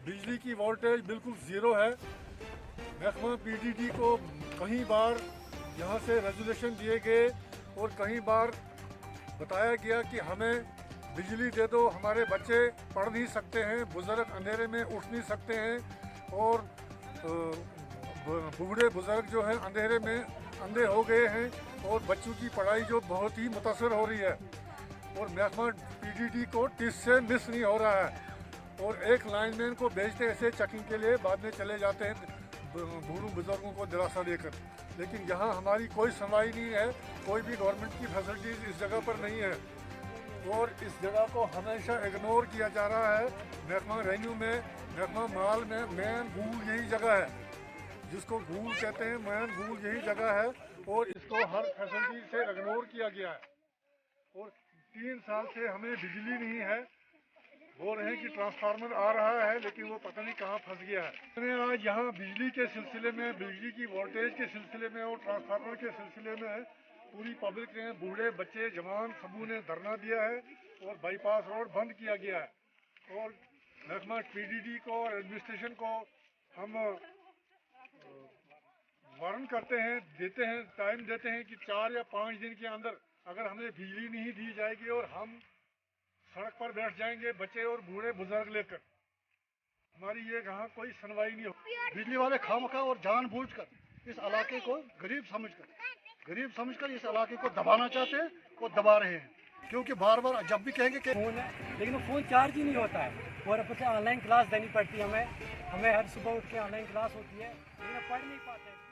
बिजली की वोल्टेज बिल्कुल ज़ीरो है। महकमा पीडीडी को कई बार यहाँ से रेजोल्यूशन दिए गए और कई बार बताया गया कि हमें बिजली दे दो, हमारे बच्चे पढ़ नहीं सकते हैं, बुज़ुर्ग अंधेरे में उठ नहीं सकते हैं और बूढ़े बुज़ुर्ग जो हैं अंधेरे में अंधे हो गए हैं और बच्चों की पढ़ाई जो बहुत ही मुतासर हो रही है और महकमा पीडीडी को टिस से मिस नहीं हो रहा है और एक लाइनमैन को भेजते ऐसे चेकिंग के लिए, बाद में चले जाते हैं बूढ़ों बुजुर्गों को दिलासा देकर। लेकिन यहाँ हमारी कोई सुनवाई नहीं है, कोई भी गवर्नमेंट की फैसिलिटीज़ इस जगह पर नहीं है और इस जगह को हमेशा इग्नोर किया जा रहा है। महकमा रेन्यू में, महकमा माल में मेन गूल यही जगह है, जिसको गूल कहते हैं, मेन गूल यही जगह है और इसको हर फैसिलिटी से इग्नोर किया गया है और 3 साल से हमें बिजली नहीं है। बोल रहे हैं कि ट्रांसफार्मर आ रहा है लेकिन वो पता नहीं कहाँ फंस गया है। मैंने आज यहाँ बिजली के सिलसिले में, बिजली की वोल्टेज के सिलसिले में और ट्रांसफार्मर के सिलसिले में पूरी पब्लिक ने, बूढ़े बच्चे जवान सबू ने धरना दिया है और बाईपास रोड बंद किया गया है और महकमा पीडीडी को और एडमिनिस्ट्रेशन को हम वार्न करते हैं, देते हैं, टाइम देते हैं कि 4 या 5 दिन के अंदर अगर हमें बिजली नहीं दी जाएगी और हम सड़क पर बैठ जाएंगे बच्चे और बूढ़े बुजुर्ग लेकर, हमारी ये यहाँ कोई सुनवाई नहीं हो। बिजली वाले खामखा और जानबूझकर इस इलाके को गरीब समझकर इस इलाके को दबाना चाहते हैं और दबा रहे हैं, क्योंकि बार बार जब भी कहेंगे कि फ़ोन है लेकिन वो फ़ोन चार्ज ही नहीं होता है और ऊपर से ऑनलाइन क्लास देनी पड़ती है हमें हर सुबह उठ के ऑनलाइन क्लास होती है लेकिन पढ़ नहीं पाते।